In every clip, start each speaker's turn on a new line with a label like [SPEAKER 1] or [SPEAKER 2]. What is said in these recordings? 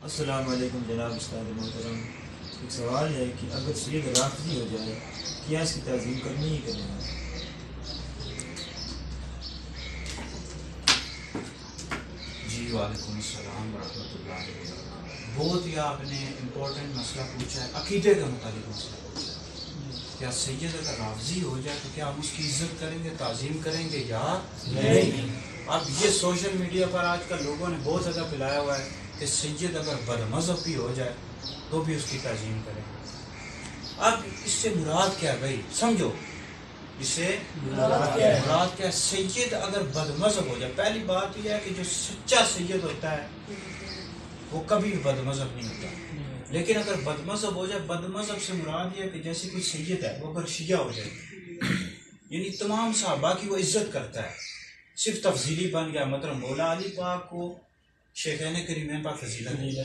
[SPEAKER 1] अस्सलाम वालेकुम जनाब उस्ताद मोहतरम। एक सवाल है कि अगर सैयद राफ़ज़ी हो जाए, क्या इसकी ताज़ीम करनी ही करनी है?
[SPEAKER 2] जी वालेकुम अस्सलाम वरहमतुल्लाहि वबरकातुहू। बहुत ही आपने इम्पोर्टेंट मसला पूछा है, अकीदे के मुतालिक मसला पूछा है। क्या सैयद अगर राफ़ज़ी हो जाए तो क्या हम उसकी इज्जत करेंगे, ताज़ीम करेंगे या नहीं? अब ये सोशल मीडिया पर आजकल लोगों ने बहुत ज़्यादा फैलाया हुआ है कि सैयद अगर बदमज़हब भी हो जाए तो भी उसकी ताज़ीम करेंगे। अब इससे मुराद क्या है भाई, समझो। इससे मुराद क्या है? सैयद अगर बदमज़हब हो जाए, पहली बात यह है कि जो सच्चा सैयद होता है वो कभी भी बदमज़हब नहीं होता। लेकिन अगर बदमज़हब हो जाए, बदमज़हब से मुराद यह है कि जैसे कोई सैयद है वो अगर शिया हो जाए, यानी तमाम सहाबा की वो इज्जत करता है, सिर्फ तफजीली बन गया, मतलब मौला अली पाक को शेखैन करीमैन पाक फजीलत नहीं है,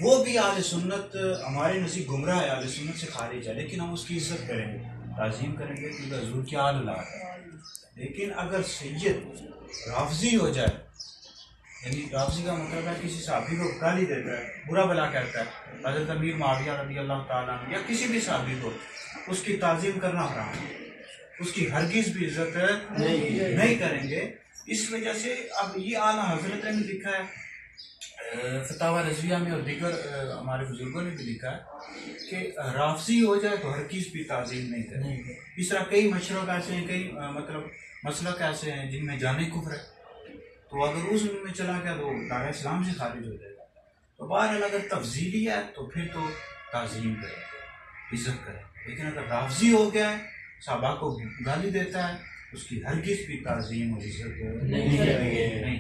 [SPEAKER 2] वो भी आले सुन्नत हमारे नज़दीक गुमराह है, आले सुन्नत से खारिज है, लेकिन हम उसकी इज्जत करेंगे, ताज़ीम करेंगे क्योंकि हज़ूर की आल औलाद है। लेकिन अगर सैयद राफ़ज़ी हो जाए, यानी राफ़ज़ी का मतलब है किसी सहाबी को गाली देता है, बुरा भला कहता है, हज़रत अमीर मुआविया रज़ी अल्लाह ताला अन्हु या किसी भी सहाबी को, उसकी ताज़ीम करना हराम है, उसकी हरगिज़ भी इज्जत नहीं करेंगे। इस वजह से अब ये आला हज़रत ने लिखा है फतावा रज़विया में, और दीगर हमारे बुजुर्गों ने भी लिखा है कि राफ़ज़ी हो जाए तो हरगिज़ भी ताज़ीम नहीं करेंगे। इस तरह कई मशरक ऐसे हैं, कई मतलब मसलक ऐसे हैं जिनमें जाने कुफ्र है, तो अगर उस में चला गया तो दायरा इस्लाम से खारिज हो जाएगा। तो बहरहाल अगर तफजीली है तो फिर तो ताज़ीम करें, इज्जत करें। लेकिन अगर राफ़ज़ी हो गया है, साहबा को गाली देता है, उसकी हरगिज़ भी ताज़ीम और इज्जत नहीं करेंगे।